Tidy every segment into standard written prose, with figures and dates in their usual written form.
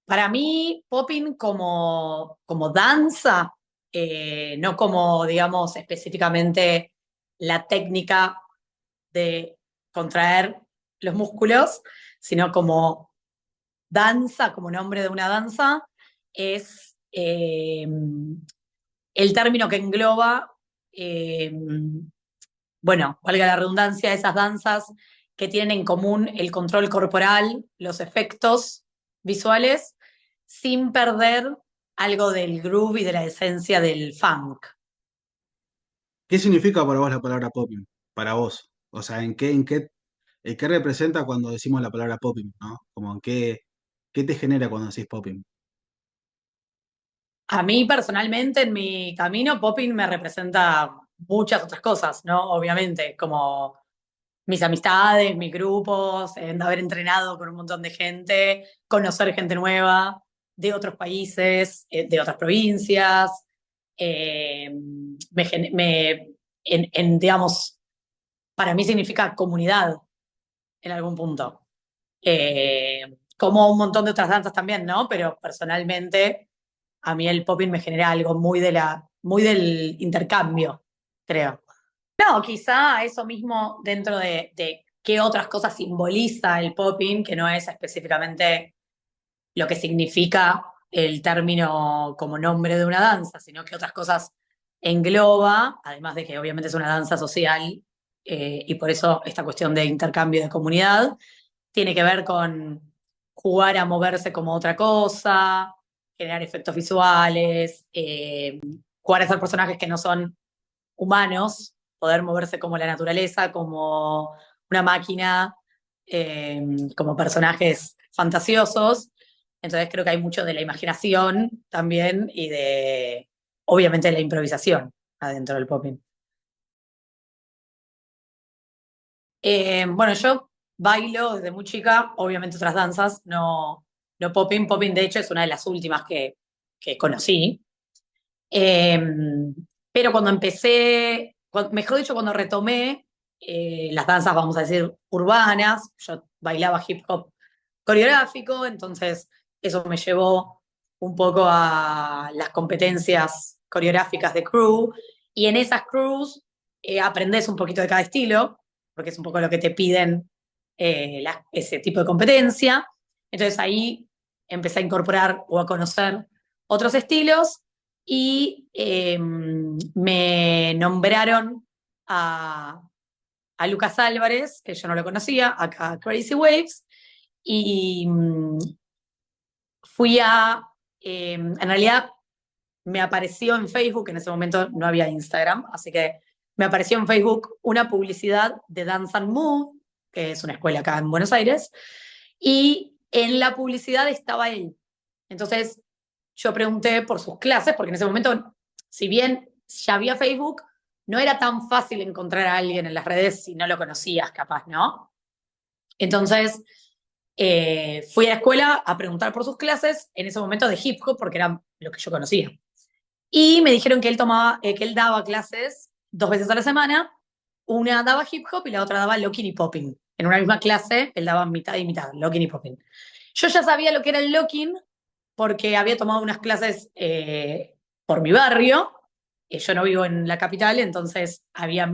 Para mí, popping como danza, no como, digamos, específicamente la técnica de contraer los músculos, sino como danza, como nombre de una danza, es el término que engloba, eh, bueno, valga la redundancia, esas danzas que tienen en común el control corporal, los efectos visuales, sin perder algo del groove y de la esencia del funk. ¿Qué significa para vos la palabra popping? Para vos. O sea, ¿qué representa cuando decimos la palabra popping, ¿no? Como ¿qué te genera cuando decís popping? A mí personalmente en mi camino popping me representa muchas otras cosas, ¿no? Obviamente, como mis amistades, mis grupos, haber entrenado con un montón de gente, conocer gente nueva de otros países, de otras provincias. eh, me, gen- me- digamos, para mí significa comunidad en algún punto. Como un montón de otras danzas también, ¿no? Pero personalmente a mí el popping me genera algo muy del intercambio, creo. No, quizá eso mismo dentro de qué otras cosas simboliza el popping, que no es específicamente lo que significa el término como nombre de una danza, sino que otras cosas engloba, además de que obviamente es una danza social, y por eso esta cuestión de intercambio de comunidad tiene que ver con jugar a moverse como otra cosa, generar efectos visuales, jugar a ser personajes que no son humanos, poder moverse como la naturaleza, como una máquina, como personajes fantasiosos. Entonces creo que hay mucho de la imaginación también y de, obviamente, de la improvisación adentro del popping. Bueno, yo bailo desde muy chica, obviamente otras danzas, no popping. Popping, de hecho, es una de las últimas que conocí. Eh, pero cuando empecé, mejor dicho, cuando retomé las danzas, vamos a decir, urbanas, yo bailaba hip hop coreográfico, entonces eso me llevó un poco a las competencias coreográficas de crew, y en esas crews aprendes un poquito de cada estilo, porque es un poco lo que te piden ese tipo de competencia. Entonces ahí empecé a incorporar o a conocer otros estilos y me nombraron a Lucas Álvarez, que yo no lo conocía, a Crazy Waves, y fui en realidad me apareció en Facebook, en ese momento no había Instagram, así que me apareció en Facebook una publicidad de Dance and Move, que es una escuela acá en Buenos Aires, y en la publicidad estaba él. Entonces yo pregunté por sus clases, porque en ese momento, si bien ya había Facebook, no era tan fácil encontrar a alguien en las redes si no lo conocías, capaz, ¿no? Entonces fui a la escuela a preguntar por sus clases, en ese momento de hip hop, porque era lo que yo conocía. Y me dijeron que él daba clases 2 veces a la semana. Una daba hip hop y la otra daba locking y popping. En una misma clase, él daba mitad y mitad, locking y popping. Yo ya sabía lo que era el locking porque había tomado unas clases por mi barrio. Yo no vivo en la capital, entonces había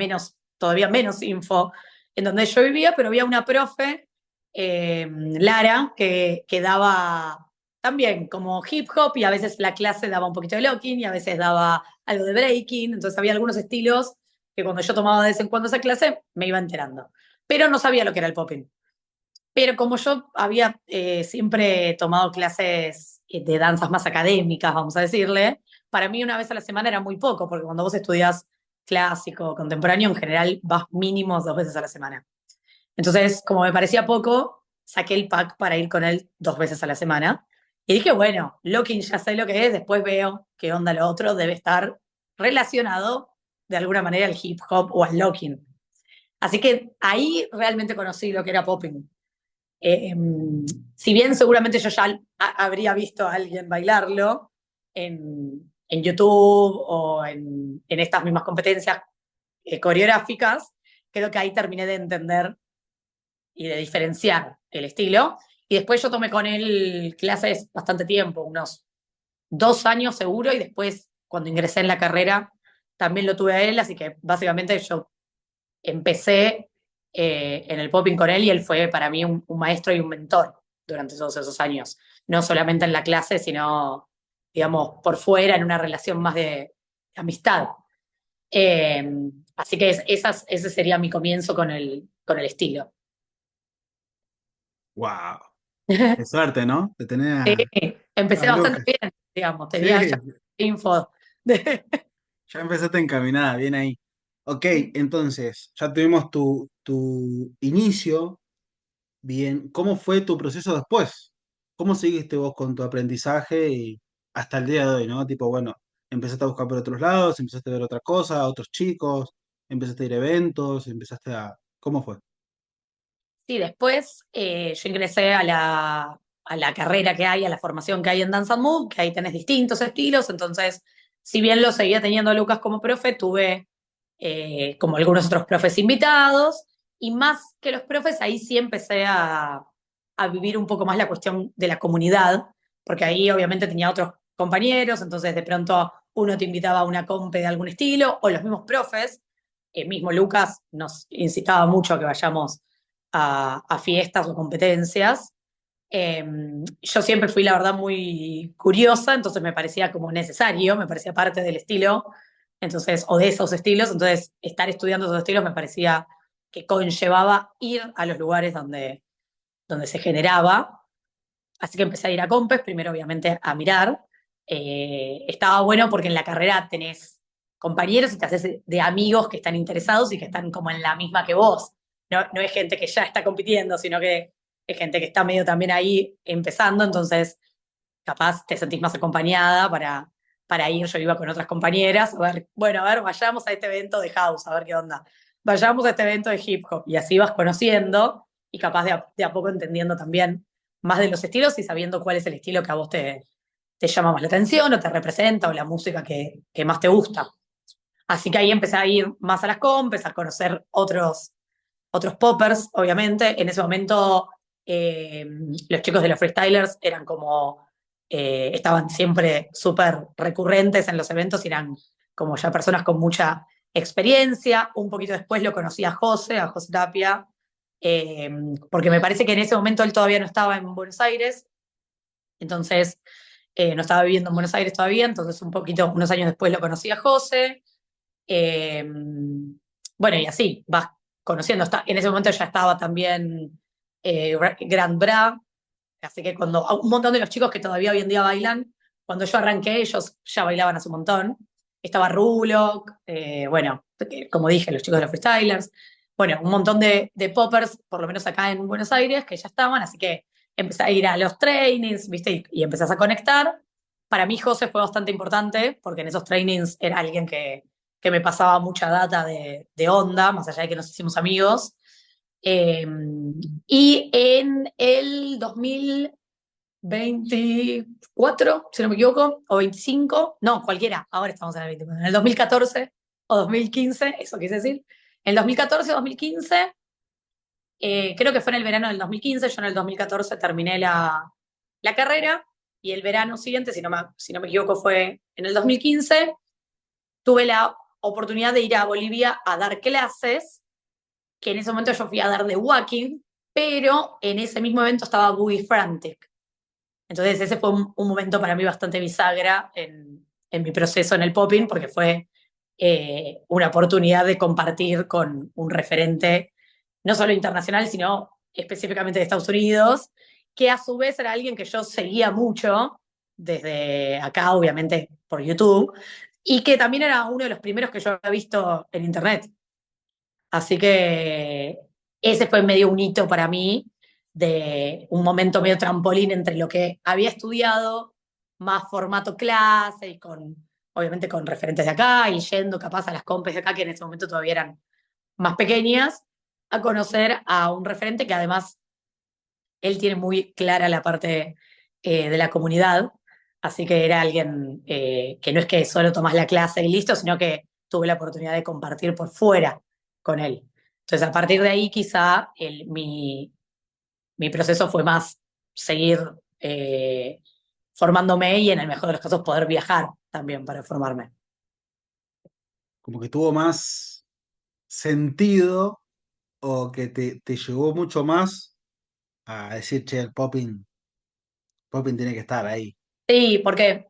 todavía menos info en donde yo vivía, pero había una profe, Lara, que daba también como hip hop, y a veces la clase daba un poquito de locking y a veces daba algo de breaking. Entonces había algunos estilos que cuando yo tomaba de vez en cuando esa clase me iba enterando. Pero no sabía lo que era el popping. Pero como yo había siempre tomado clases de danzas más académicas, vamos a decirle, para mí una vez a la semana era muy poco, porque cuando vos estudias clásico o contemporáneo, en general vas mínimo 2 veces a la semana. Entonces, como me parecía poco, saqué el pack para ir con él 2 veces a la semana. Y dije, bueno, locking ya sé lo que es, después veo qué onda lo otro, debe estar relacionado de alguna manera al hip hop o al locking. Así que ahí realmente conocí lo que era popping. Eh, si bien seguramente yo ya habría visto a alguien bailarlo en YouTube o en estas mismas competencias coreográficas, creo que ahí terminé de entender y de diferenciar el estilo. Y después yo tomé con él clases bastante tiempo, unos 2 años seguro, y después cuando ingresé en la carrera también lo tuve a él, así que básicamente yo empecé en el popping con él y él fue para mí un maestro y un mentor durante todos esos años, no solamente en la clase, sino, digamos, por fuera, en una relación más de amistad. Eh, Así que ese sería mi comienzo con el estilo. Wow. Qué suerte, ¿no? De tener Sí, a empecé bastante Lucas. bien, digamos, tenía ya Sí, info. de- ya empezaste encaminada, bien ahí. Ok, entonces, ya tuvimos tu inicio, bien. ¿Cómo fue tu proceso después? ¿Cómo seguiste vos con tu aprendizaje y hasta el día de hoy, ¿no? Tipo, bueno, empezaste a buscar por otros lados, empezaste a ver otra cosa, otros chicos, empezaste a ir a eventos, empezaste a... ¿Cómo fue? Sí, después yo ingresé a la carrera que hay, a la formación que hay en Dance and Move, que ahí tenés distintos estilos, entonces, si bien lo seguía teniendo a Lucas como profe, tuve como algunos otros profes invitados, y más que los profes, ahí sí empecé a vivir un poco más la cuestión de la comunidad, porque ahí obviamente tenía otros compañeros, entonces de pronto uno te invitaba a una compe de algún estilo, o los mismos profes, mismo Lucas nos incitaba mucho a que vayamos a fiestas o competencias. Yo siempre fui, la verdad, muy curiosa, entonces me parecía como necesario, me parecía parte del estilo, entonces, o de esos estilos, entonces estar estudiando esos estilos me parecía que conllevaba ir a los lugares donde se generaba. Así que empecé a ir a Compes, primero obviamente a mirar. Estaba bueno porque en la carrera tenés compañeros y te haces de amigos que están interesados y que están como en la misma que vos. No es gente que ya está compitiendo, sino que es gente que está medio también ahí empezando, entonces capaz te sentís más acompañada para ir. Yo iba con otras compañeras, a ver, bueno, a ver, vayamos a este evento de house, a ver qué onda. Vayamos a este evento de hip hop. Y así vas conociendo y capaz de a poco entendiendo también más de los estilos y sabiendo cuál es el estilo que a vos te llama más la atención o te representa o la música que más te gusta. Así que ahí empecé a ir más a las compes, a conocer otros poppers, obviamente. En ese momento los chicos de los freestylers eran como, estaban siempre súper recurrentes en los eventos y eran como ya personas con mucha experiencia. Un poquito después lo conocí a José Tapia, eh, porque me parece que en ese momento él todavía no estaba en Buenos Aires, entonces no estaba viviendo en Buenos Aires todavía, entonces un poquito, unos años después lo conocí a José. Eh, bueno, y así, vas conociendo. En ese momento ya estaba también Grand Bra, así que cuando un montón de los chicos que todavía hoy en día bailan, cuando yo arranqué, ellos ya bailaban hace un montón. Estaba Rulock, bueno, como dije, los chicos de los freestylers. Bueno, un montón de poppers, por lo menos acá en Buenos Aires, que ya estaban, así que empecé a ir a los trainings, ¿viste? Y empezás a conectar. Para mí, José fue bastante importante, porque en esos trainings era alguien que me pasaba mucha data de onda, más allá de que nos hicimos amigos. Eh, y en el 2024, si no me equivoco, o 25, no, cualquiera, ahora estamos en el 24, en el 2014 o 2015, eso quise decir. En el 2014 o 2015, creo que fue en el verano del 2015, yo en el 2014 terminé la carrera y el verano siguiente, si no me equivoco, fue en el 2015, tuve la oportunidad de ir a Bolivia a dar clases, que en ese momento yo fui a dar de walking, pero en ese mismo evento estaba Boogie Frantic. Entonces ese fue un momento para mí bastante bisagra en mi proceso en el popping, porque fue una oportunidad de compartir con un referente, no solo internacional, sino específicamente de Estados Unidos, que a su vez era alguien que yo seguía mucho desde acá, obviamente por YouTube, y que también era uno de los primeros que yo había visto en Internet. Así que ese fue medio un hito para mí, de un momento medio trampolín entre lo que había estudiado, más formato clase y obviamente con referentes de acá y yendo capaz a las compes de acá, que en ese momento todavía eran más pequeñas, a conocer a un referente que además él tiene muy clara la parte de la comunidad, así que era alguien que no es que solo tomás la clase y listo, sino que tuve la oportunidad de compartir por fuera con él. Entonces, a partir de ahí, quizá mi proceso fue más seguir eh, formándome y en el mejor de los casos poder viajar también para formarme. Como que tuvo más sentido o que te llevó mucho más a decir, che, el popping tiene que estar ahí. Sí, porque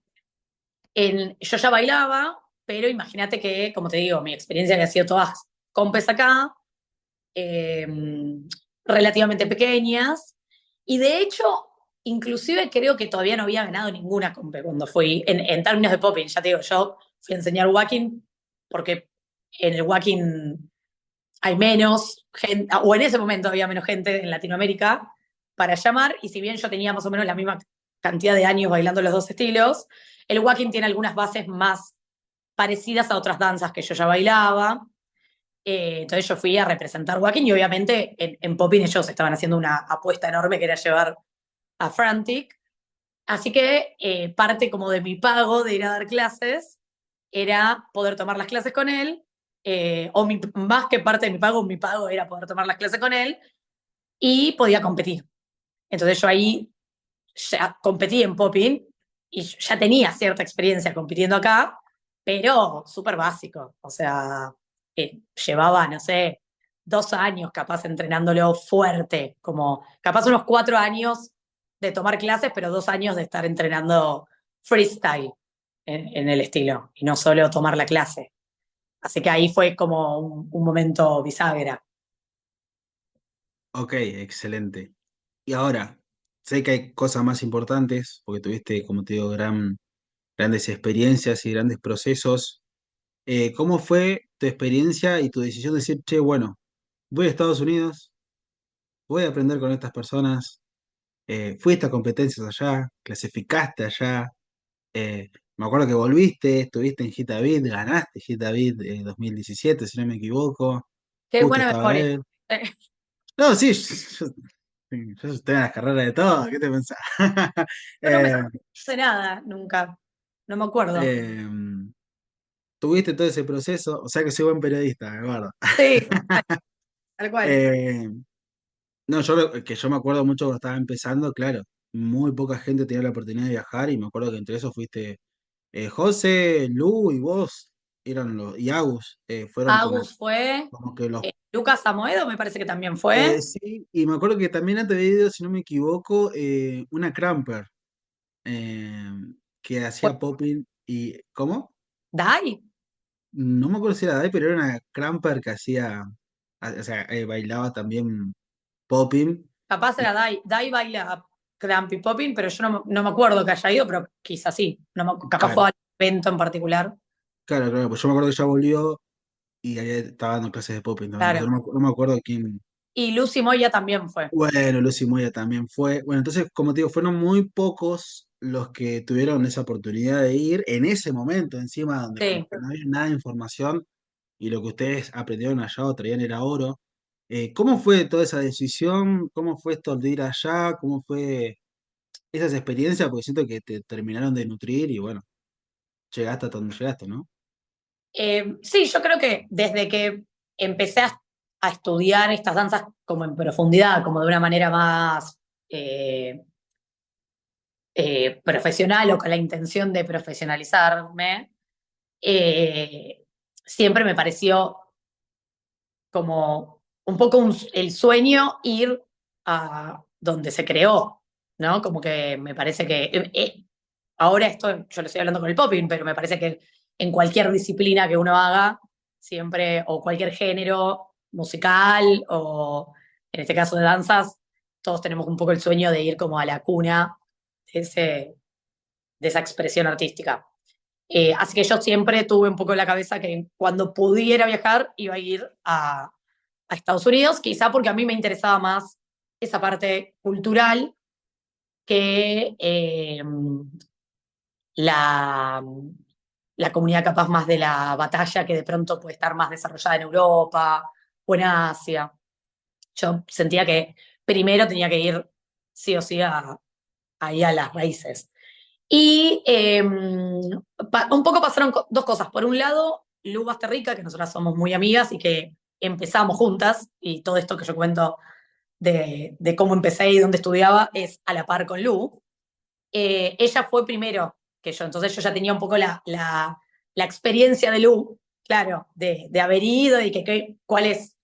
yo ya bailaba, pero imagínate que, como te digo, mi experiencia había sido todas compes acá, eh, relativamente pequeñas, y de hecho, inclusive creo que todavía no había ganado ninguna compe cuando fui, en términos de popping, ya te digo, yo fui a enseñar walking porque en el walking hay menos gente, o en ese momento había menos gente en Latinoamérica para llamar, y si bien yo tenía más o menos la misma cantidad de años bailando los dos estilos, el walking tiene algunas bases más parecidas a otras danzas que yo ya bailaba. Entonces yo fui a representar walking y obviamente en Poppin ellos estaban haciendo una apuesta enorme que era llevar a Frantic. Así que parte como de mi pago de ir a dar clases era poder tomar las clases con él, más que parte de mi pago era poder tomar las clases con él y podía competir. Entonces yo ahí ya competí en popping y ya tenía cierta experiencia compitiendo acá, pero súper básico. O sea, llevaba, no sé, 2 años capaz entrenándolo fuerte, como capaz unos 4 años de tomar clases, pero 2 años de estar entrenando freestyle en el estilo y no solo tomar la clase. Así que ahí fue como un momento bisagra. Ok, excelente. Y ahora, sé que hay cosas más importantes, porque tuviste, como te digo, grandes experiencias y grandes procesos. ¿Cómo fue tu experiencia y tu decisión de decir, che, bueno, voy a Estados Unidos, voy a aprender con estas personas, fuiste a competencias allá, clasificaste allá, me acuerdo que volviste, estuviste en Hit a Beat, ganaste Hit a Beat 2017, si no me equivoco, Qué justo buena estaba memoria. él. No, sí, yo estoy en las carreras de todo, ¿qué te pensás? Yo no me Eh, acuerdo de nada nunca. No me acuerdo. eh, tuviste todo ese proceso, o sea que soy buen periodista, me acuerdo. Sí, tal cual. Eh, no, que yo me acuerdo mucho cuando estaba empezando, claro, muy poca gente tenía la oportunidad de viajar y me acuerdo que entre esos fuiste José, Lu y vos, y Agus, fueron Agus fue. como que los... Lucas Samoedo me parece que también fue. sí, y me acuerdo que también antes había ido, si no me equivoco, una Cramper, eh, que Fue hacía popping y... ¿Cómo? Dai. No me acuerdo si era Dai, pero era una Cramper que hacía, o sea, bailaba también popping. Capaz Y era Dai. Dai baila Crampy Popping, pero yo no me acuerdo que haya ido, pero quizás sí. Capaz claro, fue al evento en particular. claro, pues yo me acuerdo que ella volvió y estaba dando clases de popping también, pero Claro. no me acuerdo quién. Y Lucy Moya también fue. Bueno, Lucy Moya también fue. Bueno, entonces, como te digo, fueron muy pocos los que tuvieron esa oportunidad de ir en ese momento, encima donde como Sí. que no había nada de información y lo que ustedes aprendieron allá o traían era oro. ¿Cómo fue toda esa decisión? ¿Cómo fue esto de ir allá? ¿Cómo fue esas experiencias? Porque siento que te terminaron de nutrir y bueno, llegaste hasta donde llegaste, ¿no? Sí, yo creo que desde que empecé a estudiar estas danzas como en profundidad, como de una manera más eh, profesional o con la intención de profesionalizarme, eh, siempre me pareció como un poco el sueño ir a donde se creó, ¿no? Como que me parece que ahora esto, yo lo estoy hablando con el popping, pero me parece que en cualquier disciplina que uno haga, siempre, o cualquier género musical, o en este caso de danzas, todos tenemos un poco el sueño de ir como a la cuna de, de esa expresión artística. Así que yo siempre tuve un poco en la cabeza que cuando pudiera viajar iba a ir a Estados Unidos, quizá porque a mí me interesaba más esa parte cultural que la, la comunidad capaz más de la batalla que de pronto puede estar más desarrollada en Europa o en Asia. Yo sentía que primero tenía que ir sí o sí ahí a las raíces. Y un poco pasaron dos cosas. Por un lado, Lu Basterrica, que nosotras somos muy amigas y que empezamos juntas, y todo esto que yo cuento de cómo empecé y dónde estudiaba, es a la par con Lu. Ella fue primero que yo, entonces yo ya tenía un poco la experiencia de Lu, claro, de haber ido y cuáles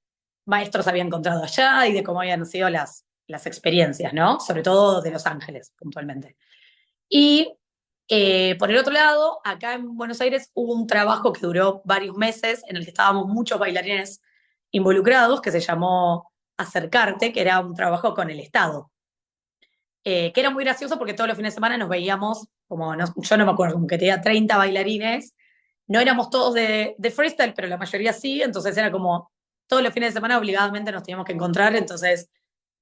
maestros había encontrado allá y de cómo habían sido las experiencias, ¿no? Sobre todo de Los Ángeles, puntualmente. Y por el otro lado, acá en Buenos Aires hubo un trabajo que duró varios meses en el que estábamos muchos bailarines involucrados, que se llamó Acercarte, que era un trabajo con el Estado, que era muy gracioso porque todos los fines de semana nos veíamos, como yo no me acuerdo, como que tenía 30 bailarines, no éramos todos de freestyle, pero la mayoría sí, entonces era como todos los fines de semana obligadamente nos teníamos que encontrar, entonces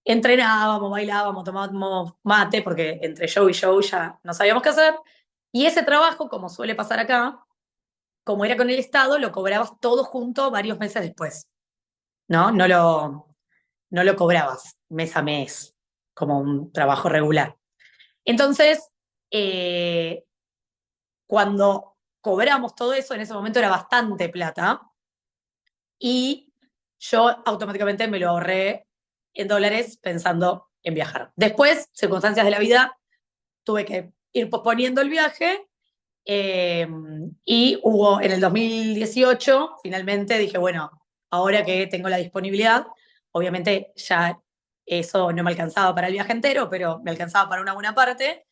entrenábamos, bailábamos, tomábamos mate, porque entre show y show ya no sabíamos qué hacer, y ese trabajo, como suele pasar acá, como era con el Estado, lo cobrabas todo junto varios meses después, ¿no? No lo cobrabas mes a mes, como un trabajo regular. Entonces, eh, cuando cobramos todo eso, en ese momento era bastante plata y yo automáticamente me lo ahorré en dólares pensando en viajar. Después, circunstancias de la vida, tuve que ir posponiendo el viaje y hubo en el 2018, finalmente dije, bueno, ahora que tengo la disponibilidad, obviamente ya eso no me alcanzaba para el viaje entero, pero me alcanzaba para una buena parte.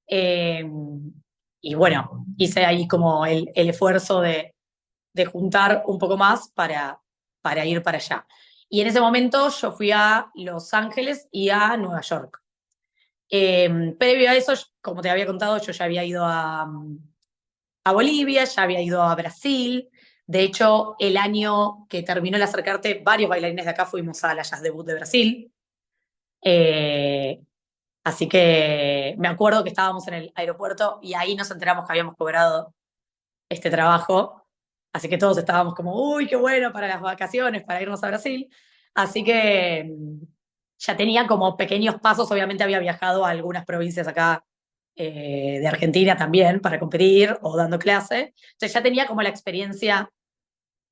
Eh, y bueno, hice ahí como el esfuerzo de juntar un poco más para ir para allá. Y en ese momento yo fui a Los Ángeles y a Nueva York. Previo a eso, como te había contado, yo ya había ido a Bolivia, ya había ido a Brasil. De hecho, el año que terminó el Acercarte, varios bailarines de acá fuimos a la Jazz Debut de Brasil. Eh, Así que me acuerdo que estábamos en el aeropuerto y ahí nos enteramos que habíamos cobrado este trabajo. Así que todos estábamos como, uy, qué bueno para las vacaciones, para irnos a Brasil. Así que ya tenía como pequeños pasos. Obviamente había viajado a algunas provincias acá de Argentina también para competir o dando clase. Entonces ya tenía como la experiencia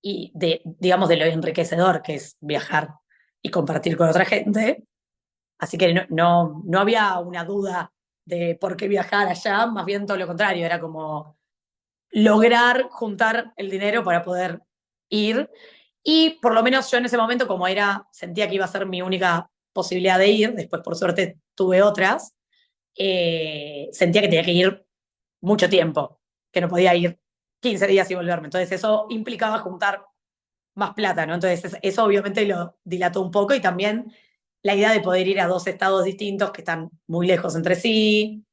y digamos, de lo enriquecedor que es viajar y compartir con otra gente. Así que no había una duda de por qué viajar allá, más bien todo lo contrario, era como lograr juntar el dinero para poder ir. Y por lo menos yo en ese momento, como sentía que iba a ser mi única posibilidad de ir, después por suerte tuve otras, sentía que tenía que ir mucho tiempo, que no podía ir 15 días y volverme. Entonces eso implicaba juntar más plata, ¿no? Entonces eso obviamente lo dilató un poco y también la idea de poder ir a dos estados distintos que están muy lejos entre sí,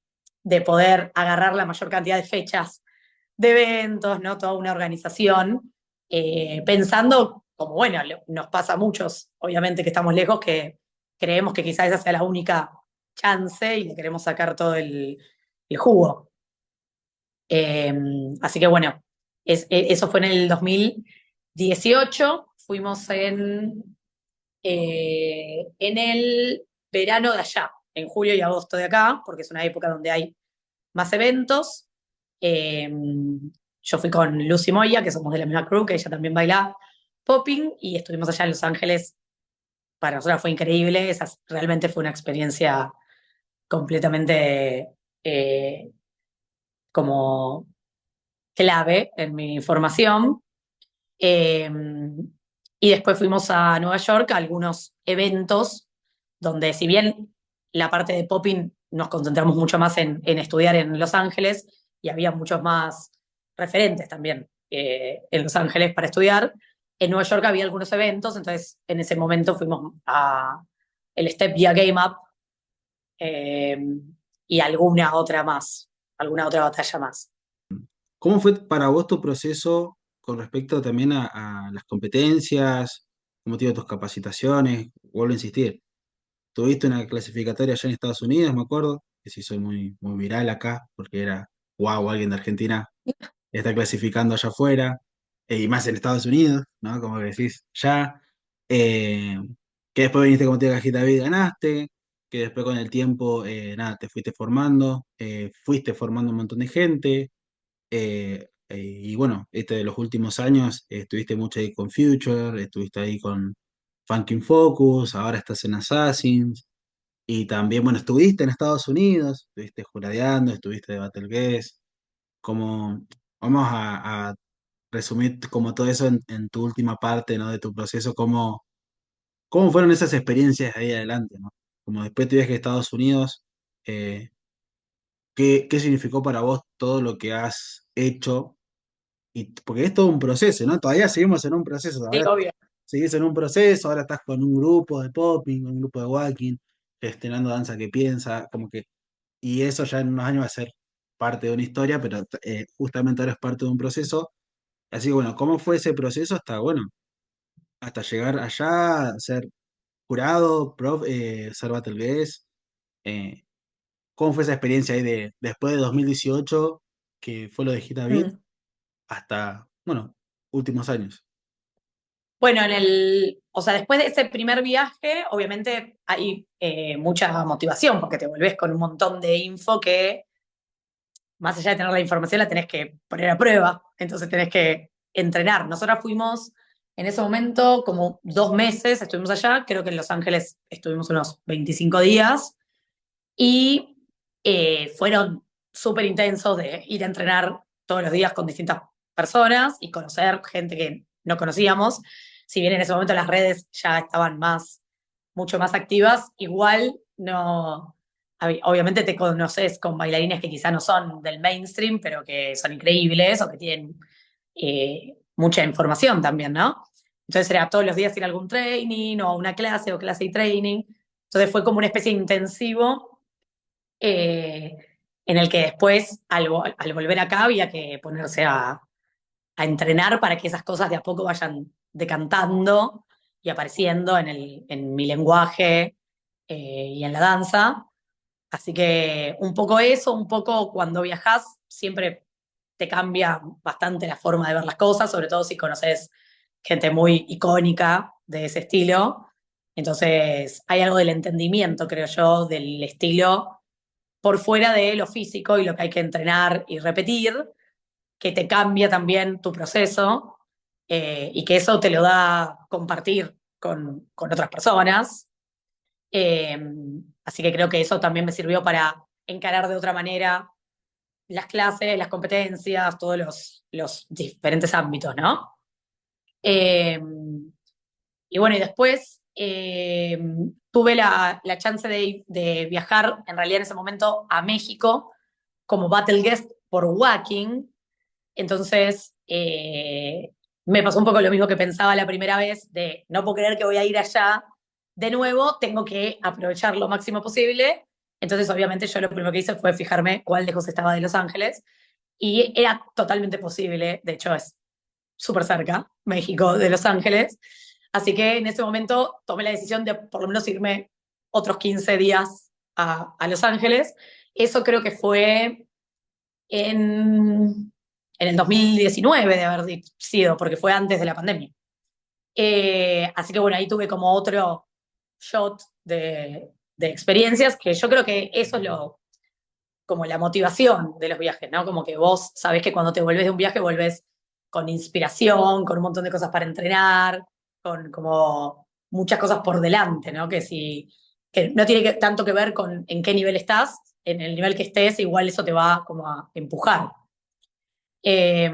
de poder agarrar la mayor cantidad de fechas de eventos, ¿no? Toda una organización, pensando, como bueno, nos pasa a muchos, obviamente que estamos lejos, que creemos que quizás esa sea la única chance y le queremos sacar todo el jugo. Eh, Así que bueno, eso fue en el 2018, fuimos en el verano de allá, en julio y agosto de acá, porque es una época donde hay más eventos. Eh, yo fui con Lucy Moya, que somos de la misma crew, que ella también baila popping, y estuvimos allá en Los Ángeles. Para nosotros fue increíble, esa realmente fue una experiencia completamente como clave en mi formación. Eh, y después fuimos a Nueva York a algunos eventos donde si bien la parte de popping nos concentramos mucho más en estudiar en Los Ángeles y había muchos más referentes también en Los Ángeles para estudiar, en Nueva York había algunos eventos, entonces en ese momento fuimos a el Step Via Game Up eh, y alguna otra batalla más. ¿Cómo fue para vos tu proceso con respecto también a las competencias? ¿Cómo te iban tus capacitaciones? Vuelvo a insistir, tuviste una clasificatoria allá en Estados Unidos, me acuerdo, que se hizo muy, muy viral acá, porque era, wow, alguien de Argentina está clasificando allá afuera, y más en Estados Unidos, ¿no? Como que decís, ya, eh, que después viniste como te cajita vida y ganaste, que después con el tiempo, nada, te fuiste formando un montón de gente, y bueno, este de los últimos años estuviste mucho ahí con Future, estuviste ahí Funkin' Focus, ahora estás en Assassins, y también, bueno, estuviste en Estados Unidos, estuviste juradeando, estuviste de Battle Guest, como, vamos a resumir como todo eso en tu última parte, ¿no? De tu proceso, cómo fueron esas experiencias ahí adelante, ¿no? Como después de tu viaje a Estados Unidos, eh, ¿qué significó para vos todo lo que has hecho? Y, porque es todo un proceso, ¿no? Todavía seguimos en un proceso, Sí, ahora obvio. seguís en un proceso, ahora estás con un grupo de popping, un grupo de walking, gestionando danza que piensa, como que, y eso ya en unos años va a ser parte de una historia, pero justamente ahora es parte de un proceso. Así que bueno, ¿cómo fue ese proceso hasta, bueno, hasta llegar allá, ser jurado, prof, ser battle guest? Eh, ¿Cómo fue esa experiencia ahí de después de 2018, que fue lo de Gita Beat, Mm. hasta, bueno, últimos años? Bueno, o sea, después de ese primer viaje, obviamente hay mucha motivación, porque te volvés con un montón de info que, más allá de tener la información, la tenés que poner a prueba, entonces tenés que entrenar. Nosotros fuimos en ese momento como 2 meses, estuvimos allá, creo que en Los Ángeles estuvimos unos 25 días, y fueron súper intensos de ir a entrenar todos los días con distintas personas y conocer gente que no conocíamos. Si bien en ese momento las redes ya estaban mucho más activas, igual no. Obviamente te conoces con bailarines que quizá no son del mainstream, pero que son increíbles o que tienen mucha información también, ¿no? Entonces era todos los días ir a algún training o a una clase o clase y training. Entonces fue como una especie de intensivo eh, en el que después, al volver acá, había que ponerse a entrenar para que esas cosas de a poco vayan decantando y apareciendo en mi lenguaje y en la danza. Así que un poco eso, un poco cuando viajas, siempre te cambia bastante la forma de ver las cosas, sobre todo si conoces gente muy icónica de ese estilo. Entonces, hay algo del entendimiento, creo yo, del estilo por fuera de lo físico y lo que hay que entrenar y repetir, que te cambia también tu proceso y que eso te lo da compartir con otras personas. Eh, Así que creo que eso también me sirvió para encarar de otra manera las clases, las competencias, todos los diferentes ámbitos, ¿no? Eh, y bueno, y después tuve la chance de viajar, en realidad en ese momento, a México como battle guest por Wacken. Entonces, me pasó un poco lo mismo que pensaba la primera vez, de no puedo creer que voy a ir allá de nuevo, tengo que aprovechar lo máximo posible. Entonces, obviamente, yo lo primero que hice fue fijarme cuál lejos estaba de Los Ángeles y era totalmente posible, de hecho es súper cerca, México de Los Ángeles. Así que en ese momento tomé la decisión de por lo menos irme otros 15 días a Los Ángeles. Eso creo que fue en el 2019 de haber sido, porque fue antes de la pandemia. Así que bueno, ahí tuve como otro shot de experiencias, que yo creo que eso es como la motivación de los viajes, ¿no? Como que vos sabés que cuando te volvés de un viaje volvés con inspiración, con un montón de cosas para entrenar, con como muchas cosas por delante, ¿no? Que no tiene tanto que ver con en qué nivel estás, en el nivel que estés, igual eso te va como a empujar. Eh,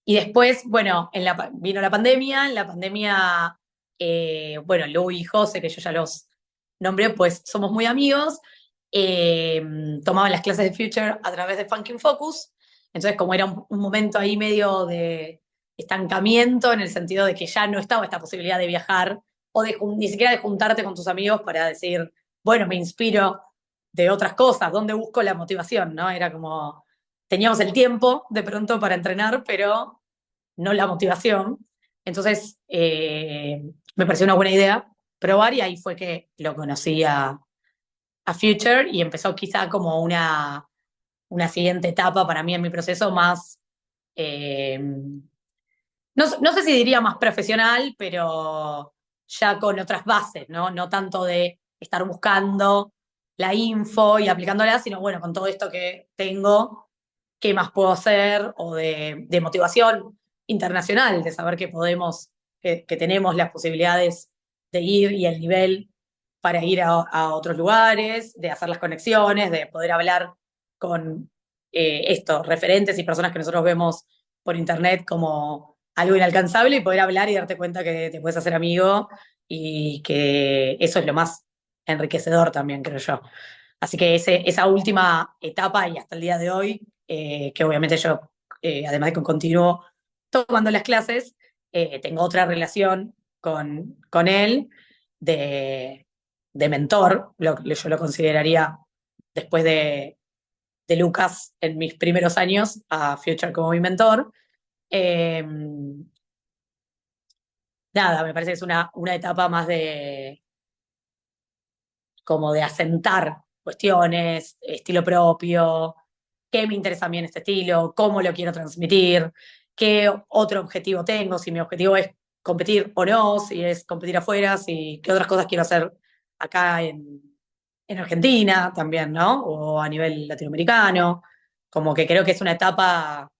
y después, bueno, vino la pandemia, en la pandemia, bueno, Lu y José, que yo ya los nombré, pues somos muy amigos, eh, tomaban las clases de Future a través de Funkin' Focus, entonces como era un momento ahí medio de estancamiento, en el sentido de que ya no estaba esta posibilidad de viajar, o ni siquiera de juntarte con tus amigos para decir, bueno, me inspiro de otras cosas, ¿dónde busco la motivación? ¿No? Era como teníamos el tiempo de pronto para entrenar, pero no la motivación. Entonces, me pareció una buena idea probar y ahí fue que lo conocí a Future y empezó quizá como una siguiente etapa para mí en mi proceso más, no sé si diría más profesional, pero ya con otras bases, ¿no? No tanto de estar buscando la info y aplicándola, sino bueno, con todo esto que tengo, qué más puedo hacer, o de motivación internacional, de saber que podemos que tenemos las posibilidades de ir y el nivel para ir a otros lugares, de hacer las conexiones, de poder hablar con estos referentes y personas que nosotros vemos por internet como algo inalcanzable y poder hablar y darte cuenta que te puedes hacer amigo y que eso es lo más enriquecedor también, creo yo. Así que esa última etapa y hasta el día de hoy, que obviamente yo, además de que continúo tomando las clases, tengo otra relación con él de, de mentor, yo lo consideraría después de Lucas en mis primeros años, a Future como mi mentor. Eh, Nada, me parece que es una etapa más de como de asentar cuestiones, estilo propio, qué me interesa a mí en este estilo, cómo lo quiero transmitir, qué otro objetivo tengo, si mi objetivo es competir o no, si es competir afuera, si qué otras cosas quiero hacer acá en Argentina también, ¿no? O a nivel latinoamericano. Como que creo que es una etapa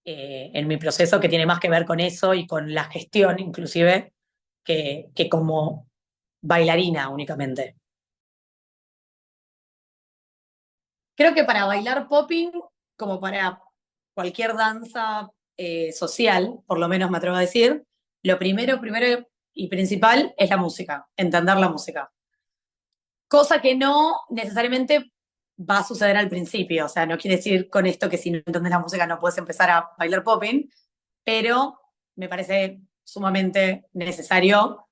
en mi proceso que tiene más que ver con eso y con la gestión inclusive que como bailarina únicamente. Creo que para bailar popping, como para cualquier danza social, por lo menos me atrevo a decir, lo primero y principal es la música, entender la música. Cosa que no necesariamente va a suceder al principio, o sea, no quiere decir con esto que si no entiendes la música no puedes empezar a bailar popping, pero me parece sumamente necesario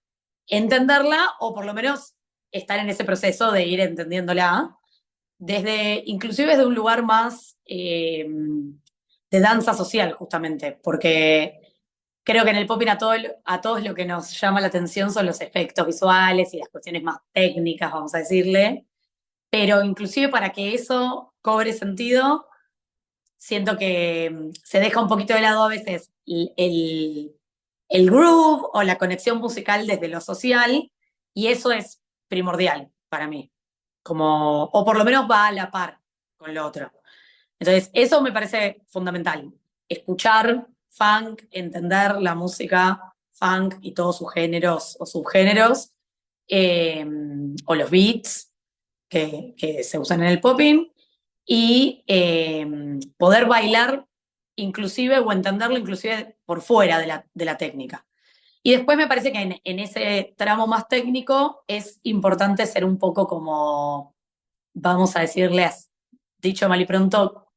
entenderla o por lo menos estar en ese proceso de ir entendiéndola desde, inclusive desde un lugar más de danza social, justamente, porque creo que en el popping a todos lo que nos llama la atención son los efectos visuales y las cuestiones más técnicas, vamos a decirle, pero inclusive para que eso cobre sentido, siento que se deja un poquito de lado a veces el groove o la conexión musical desde lo social, y eso es primordial para mí como, o por lo menos va a la par con lo otro. Entonces, eso me parece fundamental. Escuchar funk, entender la música funk y todos sus géneros o subgéneros, eh, o los beats que se usan en el popping, y poder bailar inclusive o entenderlo inclusive por fuera de la técnica. Y después me parece que en ese tramo más técnico es importante ser un poco como vamos a decirles, dicho mal y pronto,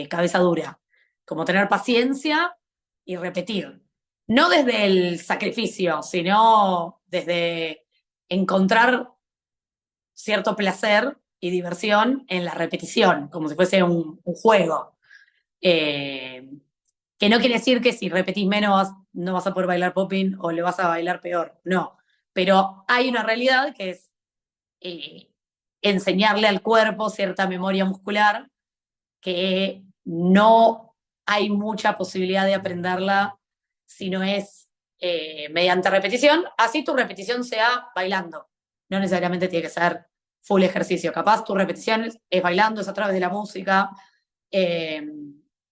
cabeza dura, como tener paciencia y repetir. No desde el sacrificio, sino desde encontrar cierto placer y diversión en la repetición, como si fuese un juego. Eh, que no quiere decir que si repetís menos no vas a poder bailar popping o le vas a bailar peor, no. Pero hay una realidad que es eh, enseñarle al cuerpo cierta memoria muscular que no hay mucha posibilidad de aprenderla si no es mediante repetición, así tu repetición sea bailando. No necesariamente tiene que ser full ejercicio, capaz tu repetición es bailando, es a través de la música, eh,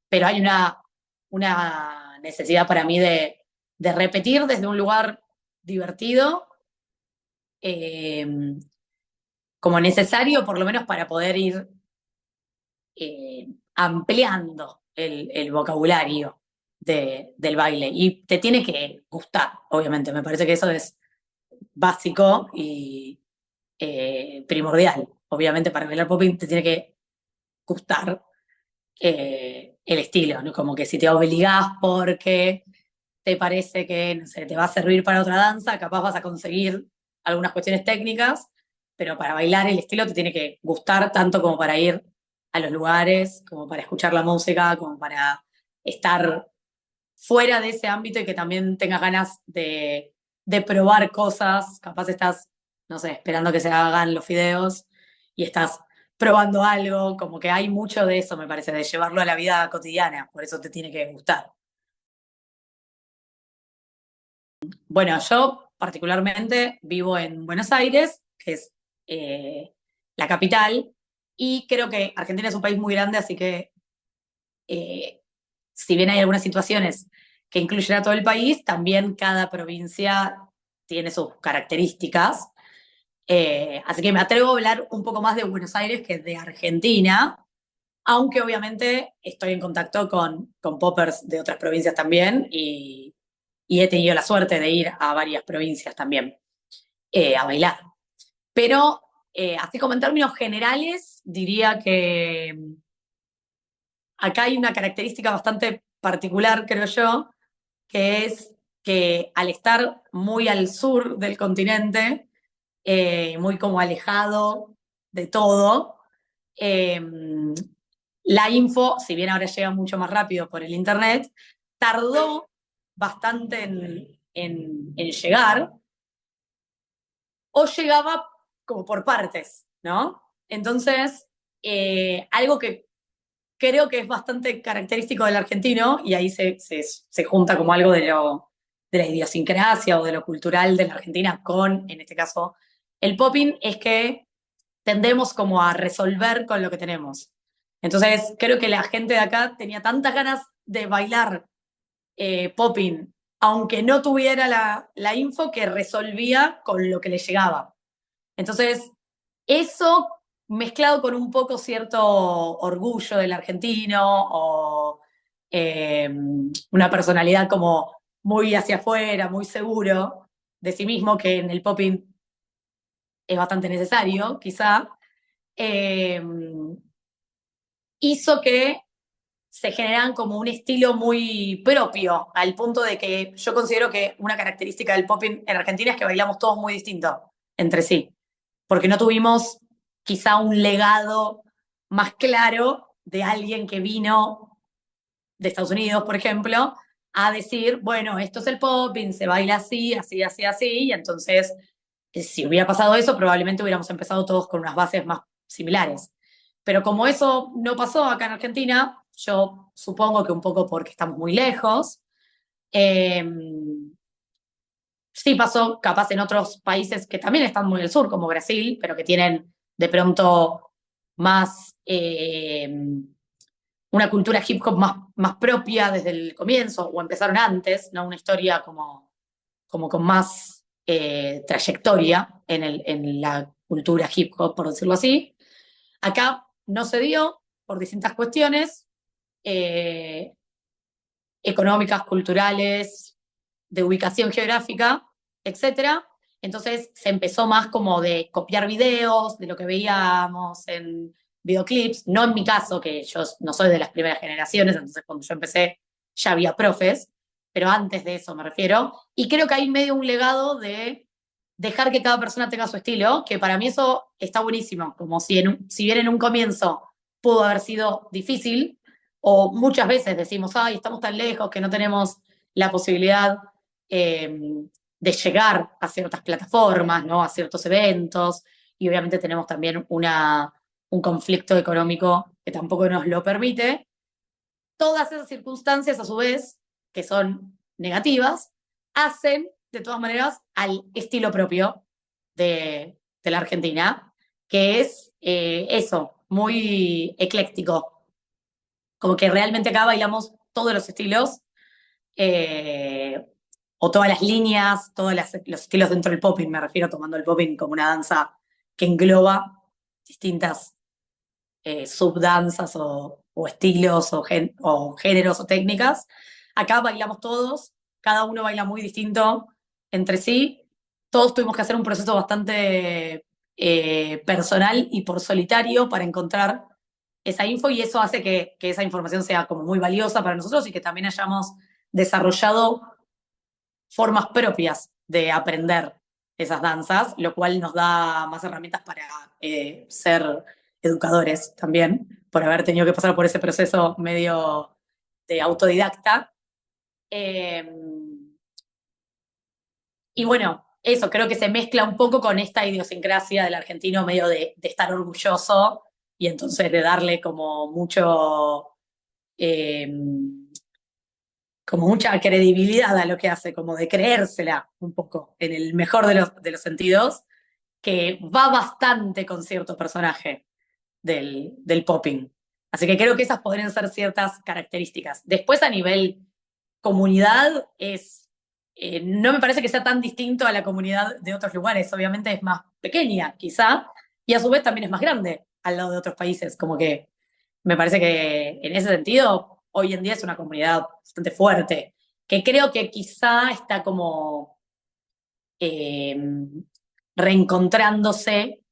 pero hay una necesidad para mí de repetir desde un lugar divertido, eh, como necesario, por lo menos para poder ir ampliando el vocabulario del baile. Y te tiene que gustar, obviamente. Me parece que eso es básico y primordial. Obviamente, para bailar popping te tiene que gustar el estilo, ¿no? Como que si te obligás porque te parece que, no sé, te va a servir para otra danza, capaz vas a conseguir algunas cuestiones técnicas, pero para bailar el estilo te tiene que gustar tanto como para ir a los lugares, como para escuchar la música, como para estar fuera de ese ámbito y que también tengas ganas de probar cosas. Capaz estás, no sé, esperando que se hagan los fideos y estás probando algo, como que hay mucho de eso, me parece, de llevarlo a la vida cotidiana, por eso te tiene que gustar. Bueno, yo particularmente vivo en Buenos Aires, que es la capital, y creo que Argentina es un país muy grande, así que eh, si bien hay algunas situaciones que incluyen a todo el país, también cada provincia tiene sus características. Así que me atrevo a hablar un poco más de Buenos Aires que de Argentina, aunque obviamente estoy en contacto con poppers de otras provincias también y he tenido la suerte de ir a varias provincias también a bailar. Pero así como en términos generales, diría que acá hay una característica bastante particular, creo yo, que es que al estar muy al sur del continente, muy como alejado de todo, eh, la info, si bien ahora llega mucho más rápido por el internet, tardó bastante en llegar o llegaba como por partes, ¿no? Entonces, algo que creo que es bastante característico del argentino, y ahí se junta como algo de la idiosincrasia o de lo cultural de la Argentina con, en este caso, el popping, es que tendemos como a resolver con lo que tenemos. Entonces, creo que la gente de acá tenía tantas ganas de bailar popping, aunque no tuviera la info, que resolvía con lo que le llegaba. Entonces, eso mezclado con un poco cierto orgullo del argentino o una personalidad como muy hacia afuera, muy seguro de sí mismo, que en el popping es bastante necesario, quizá, eh, hizo que se generan como un estilo muy propio, al punto de que yo considero que una característica del popping en Argentina es que bailamos todos muy distinto entre sí, porque no tuvimos quizá un legado más claro de alguien que vino de Estados Unidos, por ejemplo, a decir, bueno, esto es el popping, se baila así, así, así, así, y entonces, si hubiera pasado eso, probablemente hubiéramos empezado todos con unas bases más similares. Pero como eso no pasó acá en Argentina, yo supongo que un poco porque estamos muy lejos, eh, sí pasó capaz en otros países que también están muy al sur, como Brasil, pero que tienen de pronto más una cultura hip hop más propia desde el comienzo, o empezaron antes, ¿no? Una historia como con más trayectoria en la cultura hip hop, por decirlo así. Acá no se dio por distintas cuestiones eh, económicas, culturales, de ubicación geográfica, etcétera. Entonces se empezó más como de copiar videos, de lo que veíamos en videoclips. No en mi caso, que yo no soy de las primeras generaciones, entonces cuando yo empecé ya había profes, pero antes de eso me refiero. Y creo que hay medio un legado de dejar que cada persona tenga su estilo, que para mí eso está buenísimo, como si bien en un comienzo pudo haber sido difícil, o muchas veces decimos, ay, estamos tan lejos que no tenemos la posibilidad eh, de llegar a ciertas plataformas, ¿no? A ciertos eventos, y obviamente tenemos también un conflicto económico que tampoco nos lo permite. Todas esas circunstancias, a su vez, que son negativas, hacen, de todas maneras, al estilo propio de la Argentina, que es eso, muy ecléctico. Como que realmente acá bailamos todos los estilos, eh, o todas las líneas, los estilos dentro del popping, me refiero tomando el popping como una danza que engloba distintas subdanzas o estilos o géneros o técnicas. Acá bailamos todos, cada uno baila muy distinto entre sí. Todos tuvimos que hacer un proceso bastante personal y por solitario para encontrar esa info, y eso hace que esa información sea como muy valiosa para nosotros y que también hayamos desarrollado formas propias de aprender esas danzas, lo cual nos da más herramientas para ser educadores también, por haber tenido que pasar por ese proceso medio de autodidacta. Eh, y bueno, eso creo que se mezcla un poco con esta idiosincrasia del argentino medio de estar orgulloso y entonces de darle eh, como mucha credibilidad a lo que hace, como de creérsela un poco, en el mejor de los sentidos, que va bastante con cierto personaje del popping. Así que creo que esas podrían ser ciertas características. Después, a nivel comunidad no me parece que sea tan distinto a la comunidad de otros lugares. Obviamente es más pequeña, quizá, y a su vez también es más grande al lado de otros países. Como que me parece que en ese sentido, hoy en día es una comunidad bastante fuerte, que creo que quizá está como eh, reencontrándose,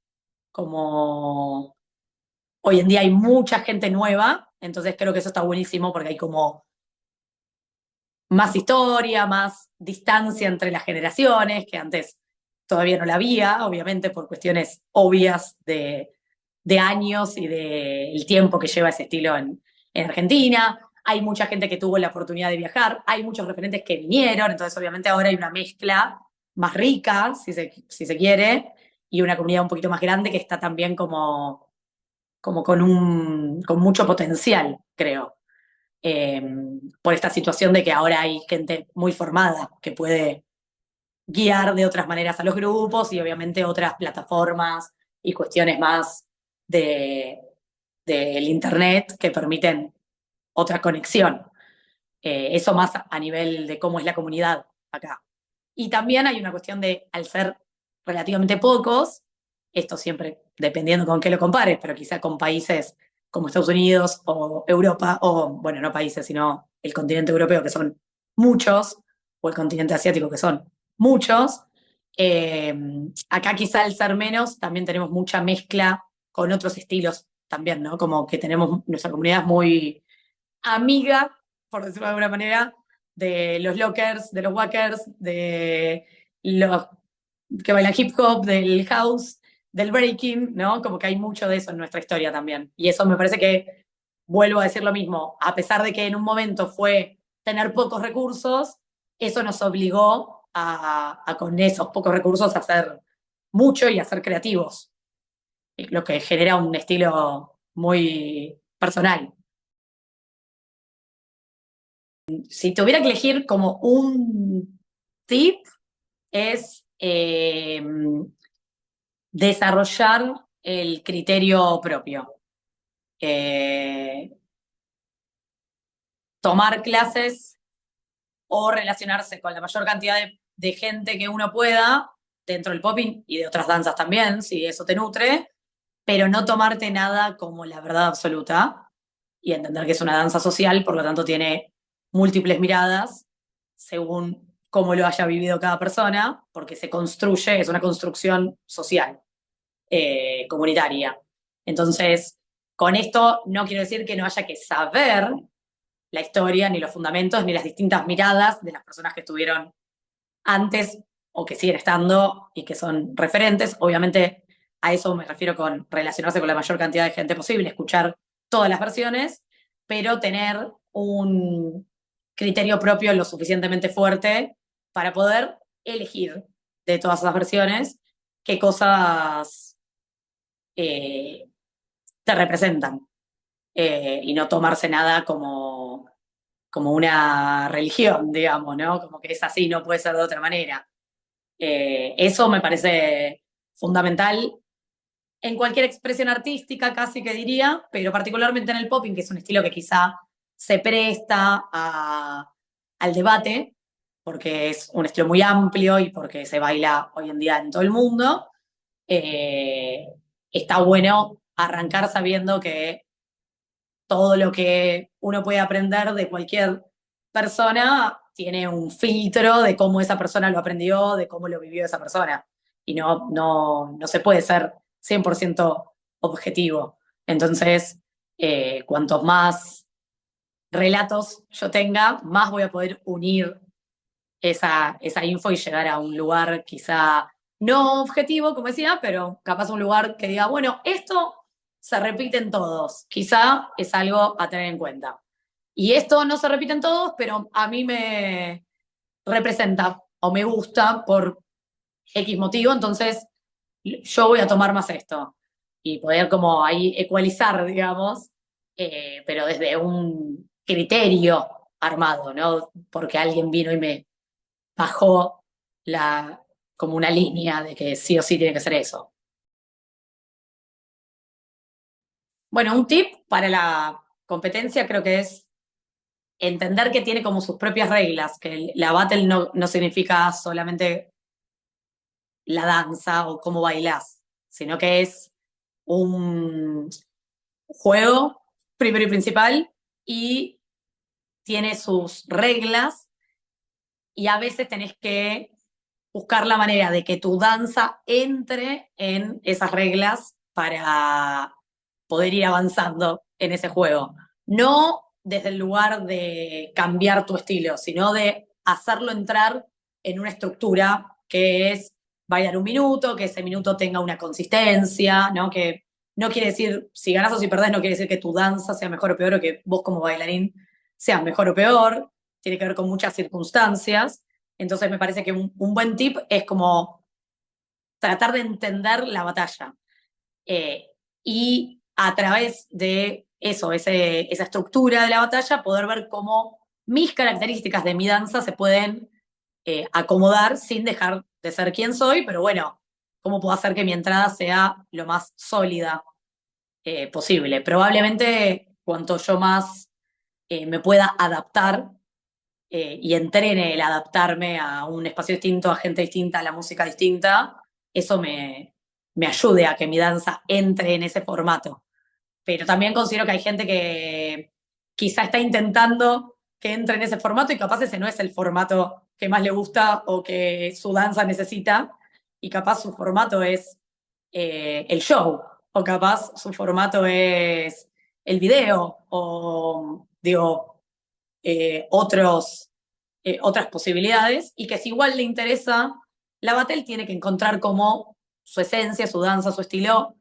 como hoy en día hay mucha gente nueva, entonces creo que eso está buenísimo porque hay como más historia, más distancia entre las generaciones, que antes todavía no la había, obviamente por cuestiones obvias de años y del tiempo que lleva ese estilo en Argentina. Hay mucha gente que tuvo la oportunidad de viajar, hay muchos referentes que vinieron, entonces obviamente ahora hay una mezcla más rica, si se quiere, y una comunidad un poquito más grande que está también como con mucho potencial, creo, eh, por esta situación de que ahora hay gente muy formada que puede guiar de otras maneras a los grupos y obviamente otras plataformas y cuestiones más de, del internet que permiten otra conexión. Eso más a nivel de cómo es la comunidad acá. Y también hay una cuestión de, al ser relativamente pocos, esto siempre dependiendo con qué lo compares, pero quizá con países como Estados Unidos o Europa, o bueno, no países, sino el continente europeo, que son muchos, o el continente asiático, que son muchos. eh, Acá quizá al ser menos, también tenemos mucha mezcla con otros estilos también, ¿no? Como que tenemos, nuestra comunidad es muy amiga, por decirlo de alguna manera, de los lockers, de los wackers, de los que bailan hip hop, del house, del breaking, ¿no? Como que hay mucho de eso en nuestra historia también. Y eso me parece que, vuelvo a decir lo mismo, a pesar de que en un momento fue tener pocos recursos, eso nos obligó a con esos pocos recursos a hacer mucho y a ser creativos, lo que genera un estilo muy personal. Si tuviera que elegir como un tip, es desarrollar el criterio propio. Eh, Tomar clases o relacionarse con la mayor cantidad de gente que uno pueda dentro del popping y de otras danzas también, si eso te nutre, pero no tomarte nada como la verdad absoluta y entender que es una danza social, por lo tanto tiene múltiples miradas según cómo lo haya vivido cada persona, porque se construye, es una construcción social, comunitaria. Entonces, con esto no quiero decir que no haya que saber la historia, ni los fundamentos, ni las distintas miradas de las personas que estuvieron antes o que siguen estando y que son referentes. Obviamente a eso me refiero con relacionarse con la mayor cantidad de gente posible, escuchar todas las versiones, pero tener un criterio propio lo suficientemente fuerte para poder elegir de todas esas versiones qué cosas eh, te representan, y no tomarse nada como una religión, digamos, ¿no? Como que es así, no puede ser de otra manera. Eso me parece fundamental en cualquier expresión artística, casi que diría, pero particularmente en el popping, que es un estilo que quizá se presta al debate, porque es un estilo muy amplio y porque se baila hoy en día en todo el mundo. eh, Está bueno arrancar sabiendo que todo lo que uno puede aprender de cualquier persona tiene un filtro de cómo esa persona lo aprendió, de cómo lo vivió esa persona. Y no se puede ser 100% objetivo. Entonces, cuantos más relatos yo tenga, más voy a poder unir esa info y llegar a un lugar quizá no objetivo, como decía, pero capaz un lugar que diga, bueno, esto se repite en todos, quizá es algo a tener en cuenta. Y esto no se repite en todos, pero a mí me representa o me gusta por X motivo, entonces yo voy a tomar más esto y poder como ahí ecualizar, digamos, pero desde un criterio armado, ¿no? Porque alguien vino y me bajó como una línea de que sí o sí tiene que ser eso. Bueno, un tip para la competencia creo que es entender que tiene como sus propias reglas, que la battle no significa solamente la danza o cómo bailás, sino que es un juego primero y principal y tiene sus reglas y a veces tenés que buscar la manera de que tu danza entre en esas reglas para poder ir avanzando en ese juego. No desde el lugar de cambiar tu estilo, sino de hacerlo entrar en una estructura que es bailar un minuto, que ese minuto tenga una consistencia, ¿no? Que no quiere decir, si ganás o si perdés, no quiere decir que tu danza sea mejor o peor o que vos como bailarín seas mejor o peor. Tiene que ver con muchas circunstancias. Entonces me parece que un buen tip es como tratar de entender la batalla y a través de eso, esa estructura de la batalla, poder ver cómo mis características de mi danza se pueden acomodar sin dejar de ser quien soy, pero bueno, cómo puedo hacer que mi entrada sea lo más sólida posible. Probablemente cuanto yo más me pueda adaptar y entrene el adaptarme a un espacio distinto, a gente distinta, a la música distinta, eso me ayude a que mi danza entre en ese formato. Pero también considero que hay gente que quizá está intentando que entre en ese formato y capaz ese no es el formato que más le gusta o que su danza necesita, y capaz su formato es el show, o capaz su formato es el video, o digo, otras posibilidades, y que si igual le interesa la battle, tiene que encontrar cómo su esencia, su danza, su estilo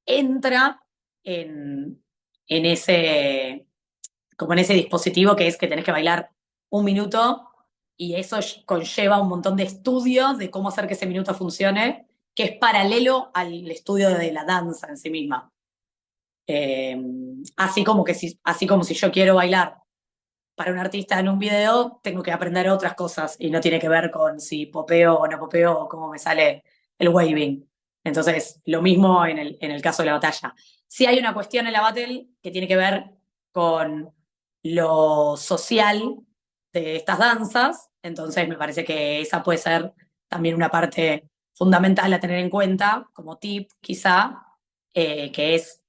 entra en, en ese, como en ese dispositivo que es que tenés que bailar un minuto y eso conlleva un montón de estudios de cómo hacer que ese minuto funcione, que es paralelo al estudio de la danza en sí misma. Eh, así como si yo quiero bailar para un artista en un video, tengo que aprender otras cosas y no tiene que ver con si popeo o no popeo o cómo me sale el waving. Entonces, lo mismo en el caso de la batalla. Sí hay una cuestión en la battle que tiene que ver con lo social de estas danzas, entonces me parece que esa puede ser también una parte fundamental a tener en cuenta, como tip quizá, que es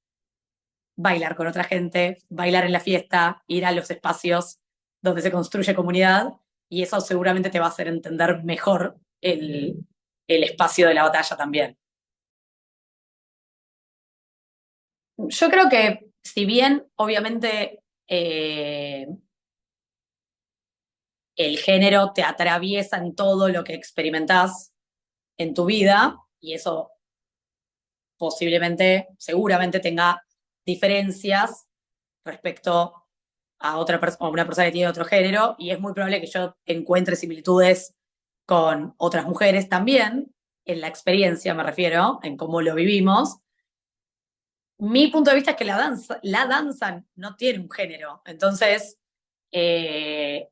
bailar con otra gente, bailar en la fiesta, ir a los espacios donde se construye comunidad, y eso seguramente te va a hacer entender mejor el espacio de la batalla también. Yo creo que si bien obviamente el género te atraviesa en todo lo que experimentás en tu vida, y eso posiblemente, seguramente tenga diferencias respecto a una persona que tiene otro género, y es muy probable que yo encuentre similitudes con otras mujeres también, en la experiencia me refiero, en cómo lo vivimos. Mi punto de vista es que la danza no tiene un género, entonces eh,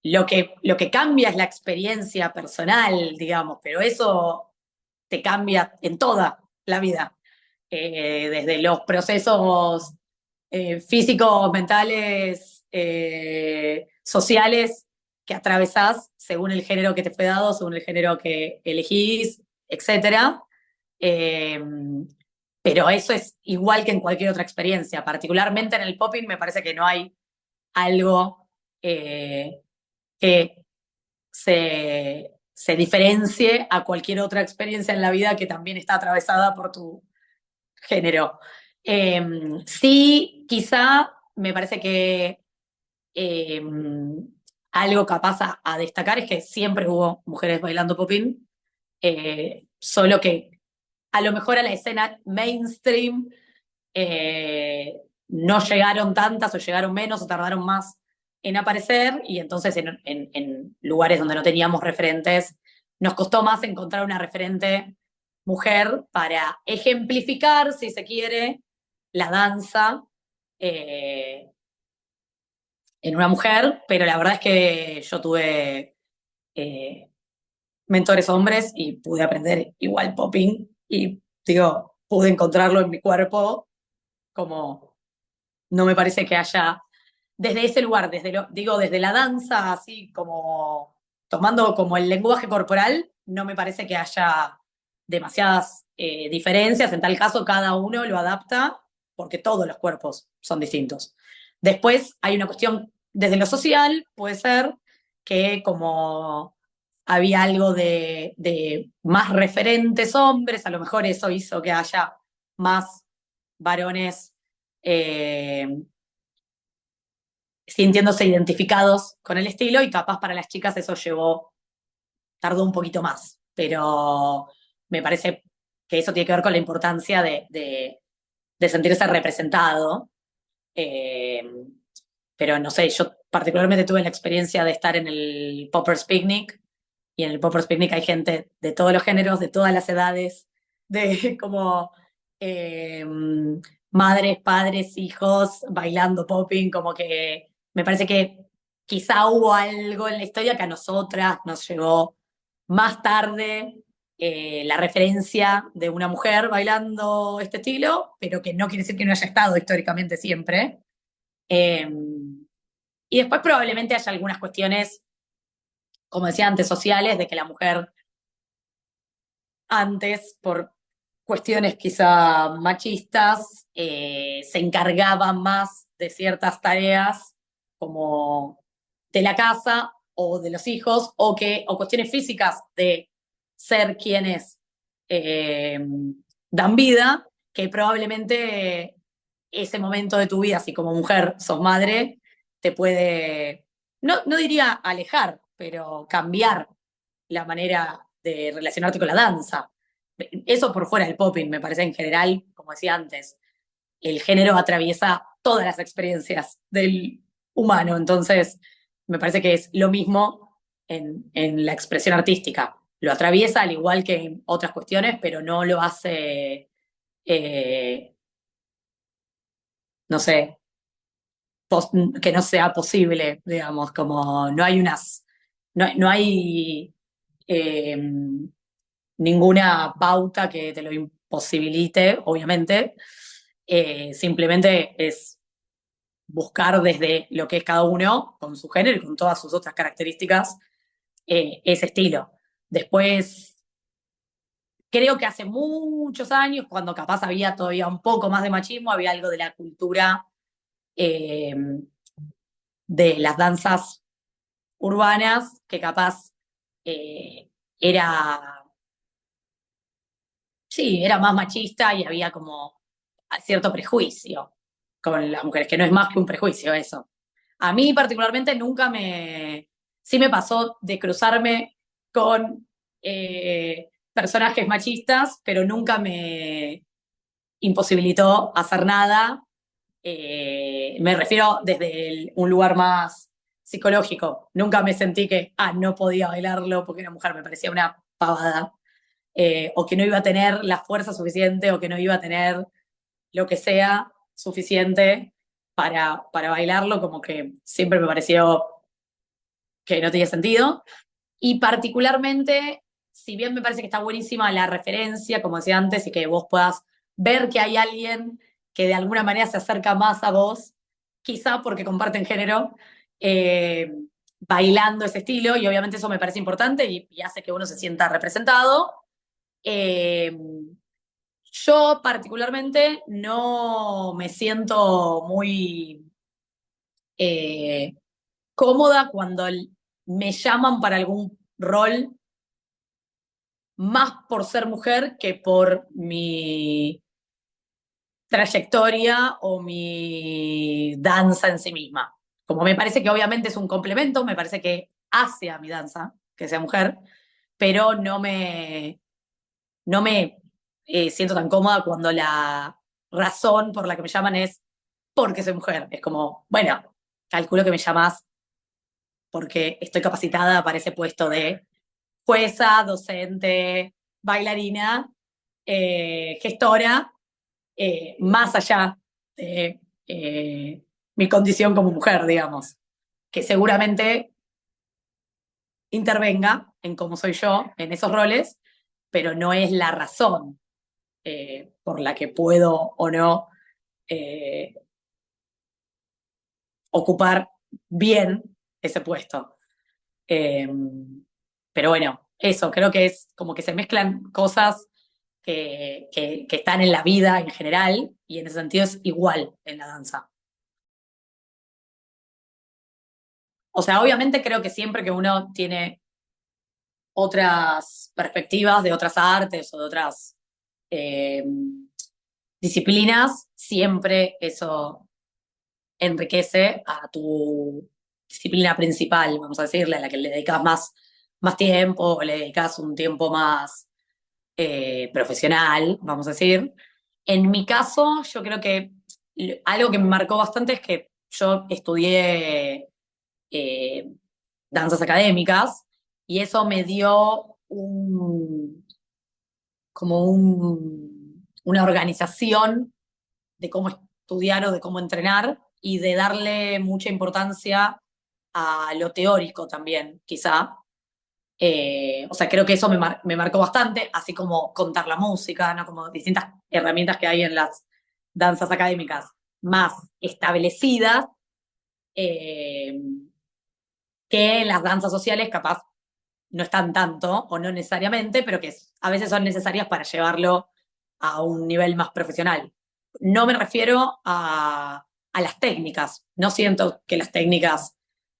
lo que cambia es la experiencia personal, digamos, pero eso te cambia en toda la vida, desde los procesos físicos, mentales, sociales que atravesás según el género que te fue dado, según el género que elegís, etcétera. Eh, pero eso es igual que en cualquier otra experiencia. Particularmente en el popping me parece que no hay algo que se diferencie a cualquier otra experiencia en la vida que también está atravesada por tu género. Sí, quizá me parece que eh, algo capaz a destacar es que siempre hubo mujeres bailando popín, solo que a lo mejor a la escena mainstream no llegaron tantas o llegaron menos o tardaron más en aparecer, y entonces en lugares donde no teníamos referentes nos costó más encontrar una referente mujer para ejemplificar, si se quiere, la danza eh, en una mujer, pero la verdad es que yo tuve eh, mentores hombres y pude aprender igual popping y digo, pude encontrarlo en mi cuerpo, como no me parece que haya desde ese lugar, desde la danza, así como tomando como el lenguaje corporal, no me parece que haya demasiadas diferencias. En tal caso, cada uno lo adapta porque todos los cuerpos son distintos. Después hay una cuestión desde lo social, puede ser que como había algo de más referentes hombres, a lo mejor eso hizo que haya más varones eh, sintiéndose identificados con el estilo y capaz para las chicas eso tardó un poquito más, pero me parece que eso tiene que ver con la importancia de sentirse representado. Eh, pero no sé, yo particularmente tuve la experiencia de estar en el Poppers Picnic y en el Poppers Picnic hay gente de todos los géneros, de todas las edades, de como eh, madres, padres, hijos, bailando popping, como que me parece que quizá hubo algo en la historia que a nosotras nos llegó más tarde, la referencia de una mujer bailando este estilo, pero que no quiere decir que no haya estado históricamente siempre. Eh, y después probablemente haya algunas cuestiones, como decía antes, sociales, de que la mujer antes, por cuestiones quizá machistas, se encargaba más de ciertas tareas como de la casa o de los hijos, o cuestiones físicas de ser quienes eh, dan vida, que probablemente ese momento de tu vida, si como mujer sos madre, te puede, no diría alejar, pero cambiar la manera de relacionarte con la danza. Eso por fuera del popping, me parece en general, como decía antes, el género atraviesa todas las experiencias del humano, entonces me parece que es lo mismo en la expresión artística. Lo atraviesa al igual que en otras cuestiones, pero no lo hace, eh, no sé, que no sea posible, digamos, como no hay eh, ninguna pauta que te lo imposibilite, obviamente. Simplemente es buscar desde lo que es cada uno, con su género y con todas sus otras características, ese estilo. Después, creo que hace muchos años, cuando capaz había todavía un poco más de machismo, había algo de la cultura eh, de las danzas urbanas que capaz eh, era, sí, era más machista y había como cierto prejuicio con las mujeres, que no es más que un prejuicio eso. A mí particularmente sí me pasó de cruzarme con personajes machistas, pero nunca me imposibilitó hacer nada. Me refiero desde un lugar más psicológico. Nunca me sentí que, no podía bailarlo porque era mujer, me parecía una pavada. O que no iba a tener la fuerza suficiente o que no iba a tener lo que sea suficiente para bailarlo, como que siempre me pareció que no tenía sentido. Y particularmente, si bien me parece que está buenísima la referencia, como decía antes, y que vos puedas ver que hay alguien que de alguna manera se acerca más a vos, quizá porque comparten género, eh, bailando ese estilo, y obviamente eso me parece importante y hace que uno se sienta representado. Eh, yo particularmente no me siento muy eh, cómoda cuando me llaman para algún rol más por ser mujer que por mi trayectoria o mi danza en sí misma. Como me parece que obviamente es un complemento, me parece que hace a mi danza que sea mujer, pero no me siento tan cómoda cuando la razón por la que me llaman es porque soy mujer. Es como, bueno, calculo que me llamas porque estoy capacitada para ese puesto de jueza, docente, bailarina, gestora, más allá de mi condición como mujer, digamos, que seguramente intervenga en cómo soy yo en esos roles, pero no es la razón por la que puedo o no eh, ocupar bien ese puesto. Eh, pero bueno, eso, creo que es como que se mezclan cosas que están en la vida en general y en ese sentido es igual en la danza. O sea, obviamente creo que siempre que uno tiene otras perspectivas de otras artes o de otras eh, disciplinas, siempre eso enriquece a tu disciplina principal, vamos a decirle, a la que le dedicas más tiempo o le dedicas un tiempo más profesional, vamos a decir. En mi caso, yo creo que algo que me marcó bastante es que yo estudié eh, danzas académicas y eso me dio una organización de cómo estudiar o de cómo entrenar y de darle mucha importancia a lo teórico también, quizá. O sea, creo que eso me marcó bastante, así como contar la música, ¿no? Como distintas herramientas que hay en las danzas académicas más establecidas, eh, que en las danzas sociales capaz no están tanto o no necesariamente, pero que a veces son necesarias para llevarlo a un nivel más profesional. No me refiero a las técnicas, no siento que las técnicas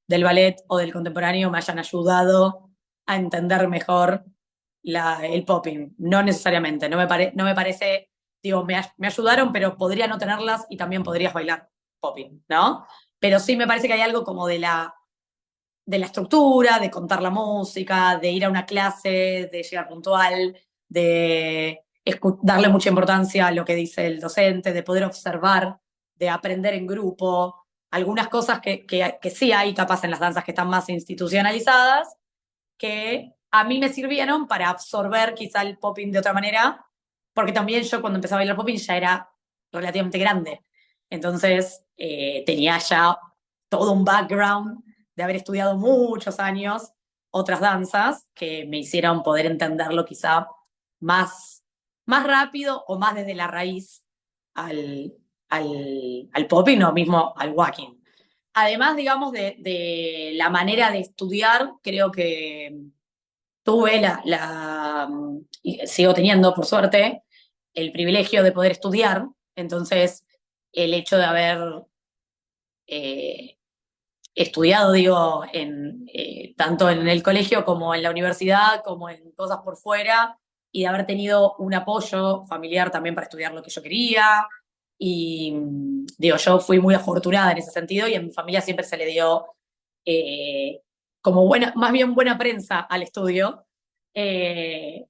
del ballet o del contemporáneo me hayan ayudado a entender mejor el popping, no necesariamente, no me parece, digo, me ayudaron, pero podría no tenerlas y también podrías bailar popping, ¿no? Pero sí me parece que hay algo como de la estructura, de contar la música, de ir a una clase, de llegar puntual, de darle mucha importancia a lo que dice el docente, de poder observar, de aprender en grupo, algunas cosas que sí hay capaz en las danzas que están más institucionalizadas, que a mí me sirvieron para absorber quizá el popping de otra manera, porque también yo cuando empecé a bailar popping ya era relativamente grande. Entonces tenía ya todo un background de haber estudiado muchos años otras danzas que me hicieron poder entenderlo quizá más, más rápido o más desde la raíz al, al popping o mismo al walking. Además, digamos, de la manera de estudiar, creo que tuve y sigo teniendo, por suerte, el privilegio de poder estudiar. Entonces, el hecho de haber eh, estudiado, digo, tanto en el colegio como en la universidad, como en cosas por fuera, y de haber tenido un apoyo familiar también para estudiar lo que yo quería. Y digo, yo fui muy afortunada en ese sentido y en mi familia siempre se le dio como buena, más bien buena prensa al estudio. Eh,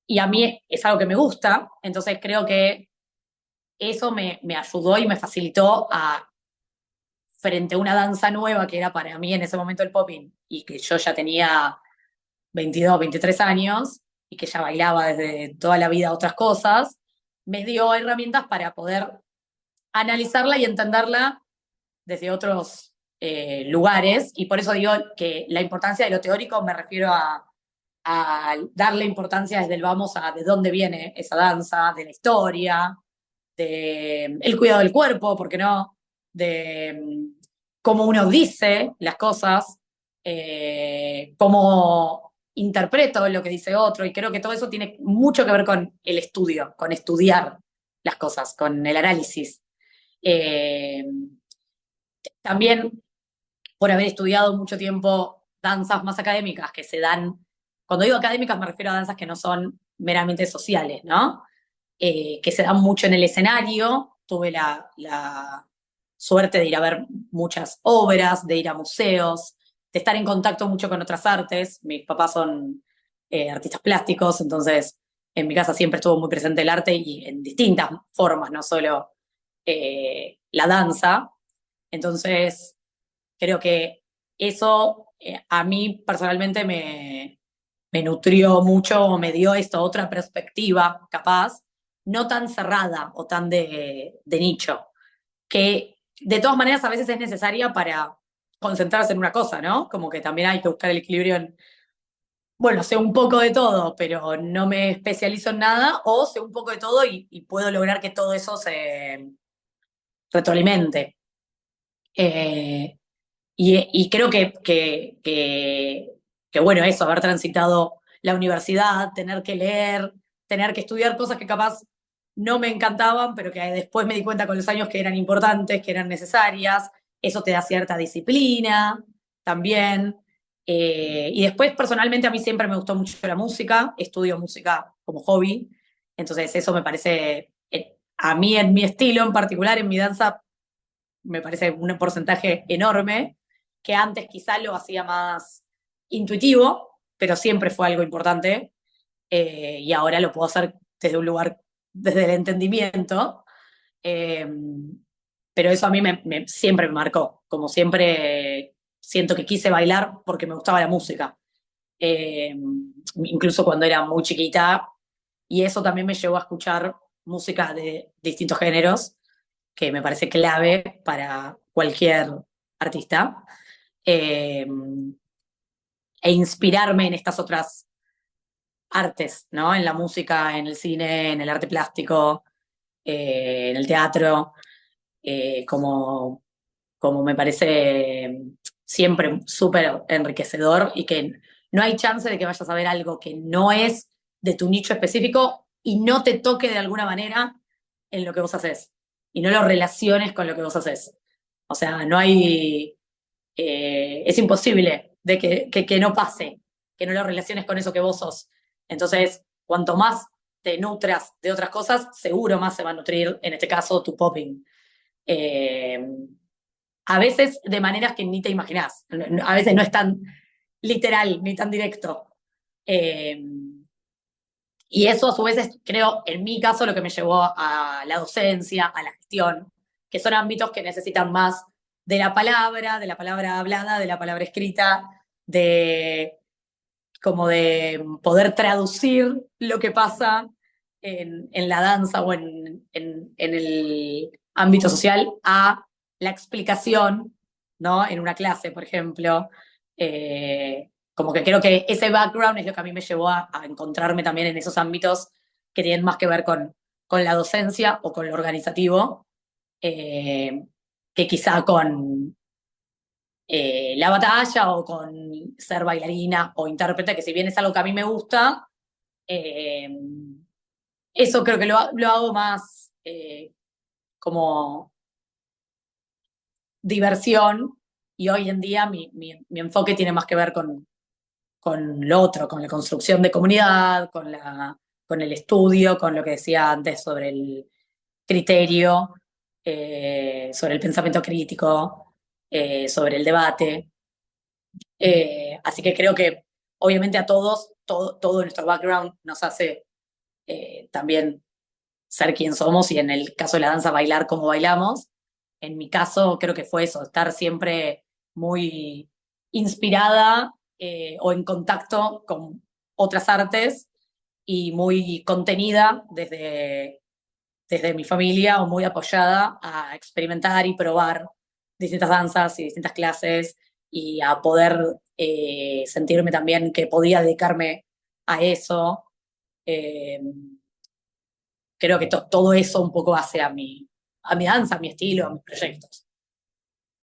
y a mí es algo que me gusta, entonces creo que eso me ayudó y me facilitó frente a una danza nueva que era para mí en ese momento el popping y que yo ya tenía 22, 23 años y que ya bailaba desde toda la vida otras cosas, me dio herramientas para poder analizarla y entenderla desde otros lugares y por eso digo que la importancia de lo teórico me refiero a darle importancia desde el vamos a de dónde viene esa danza, de la historia, de el cuidado del cuerpo, ¿por qué no? De cómo uno dice las cosas, cómo interpreto lo que dice otro, y creo que todo eso tiene mucho que ver con el estudio, con estudiar las cosas, con el análisis. Eh, También por haber estudiado mucho tiempo danzas más académicas que se dan, cuando digo académicas me refiero a danzas que no son meramente sociales, ¿no? Que se dan mucho en el escenario. Tuve la suerte de ir a ver muchas obras, de ir a museos, de estar en contacto mucho con otras artes. Mis papás son artistas plásticos, entonces en mi casa siempre estuvo muy presente el arte y en distintas formas, no solo la danza. Entonces, creo que eso a mí personalmente me nutrió mucho, o me dio esto, otra perspectiva capaz, no tan cerrada o tan de nicho, que de todas maneras a veces es necesaria para concentrarse en una cosa, ¿no? Como que también hay que buscar el equilibrio en, bueno, sé un poco de todo, pero no me especializo en nada, o sé un poco de todo y puedo lograr que todo eso se retroalimente. Eh, y creo que, bueno, eso, haber transitado la universidad, tener que leer, tener que estudiar cosas que capaz no me encantaban, pero que después me di cuenta con los años que eran importantes, que eran necesarias, eso te da cierta disciplina también. Y después, personalmente, a mí siempre me gustó mucho la música, estudio música como hobby, entonces eso me parece, a mí en mi estilo en particular, en mi danza, me parece un porcentaje enorme, que antes quizá lo hacía más intuitivo, pero siempre fue algo importante, y ahora lo puedo hacer desde un lugar, desde el entendimiento, eh, pero eso a mí siempre me marcó, como siempre siento que quise bailar porque me gustaba la música, eh, incluso cuando era muy chiquita, y eso también me llevó a escuchar música de distintos géneros, que me parece clave para cualquier artista, eh, e inspirarme en estas otras artes, ¿no? En la música, en el cine, en el arte plástico, en el teatro, como, como me parece siempre súper enriquecedor y que no hay chance de que vayas a ver algo que no es de tu nicho específico y no te toque de alguna manera en lo que vos haces y no lo relaciones con lo que vos haces. O sea, no hay, es imposible de que no pase, que no lo relaciones con eso que vos sos. Entonces, cuanto más te nutras de otras cosas, seguro más se va a nutrir, en este caso, tu popping. Eh, a veces de maneras que ni te imaginás. A veces no es tan literal ni tan directo. Eh, y eso a su vez es, creo, en mi caso, lo que me llevó a la docencia, a la gestión, que son ámbitos que necesitan más de la palabra hablada, de la palabra escrita, de como de poder traducir lo que pasa en la danza o en el ámbito social a la explicación, ¿no? En una clase, por ejemplo. Como que creo que ese background es lo que a mí me llevó a encontrarme también en esos ámbitos que tienen más que ver con la docencia o con lo organizativo, eh, que quizá con la batalla o con ser bailarina o intérprete, que si bien es algo que a mí me gusta, eh, eso creo que lo hago más como diversión, y hoy en día mi enfoque tiene más que ver con lo otro, con la construcción de comunidad, con el estudio, con lo que decía antes sobre el criterio, sobre el pensamiento crítico, sobre el debate. Así que creo que obviamente a todos, todo nuestro background nos hace también ser quien somos y en el caso de la danza bailar como bailamos. En mi caso creo que fue eso, estar siempre muy inspirada o en contacto con otras artes y muy contenida desde mi familia o muy apoyada a experimentar y probar distintas danzas y distintas clases y a poder sentirme también que podía dedicarme a eso. Eh, Creo que todo eso un poco hace a mi danza, a mi estilo, a mis proyectos.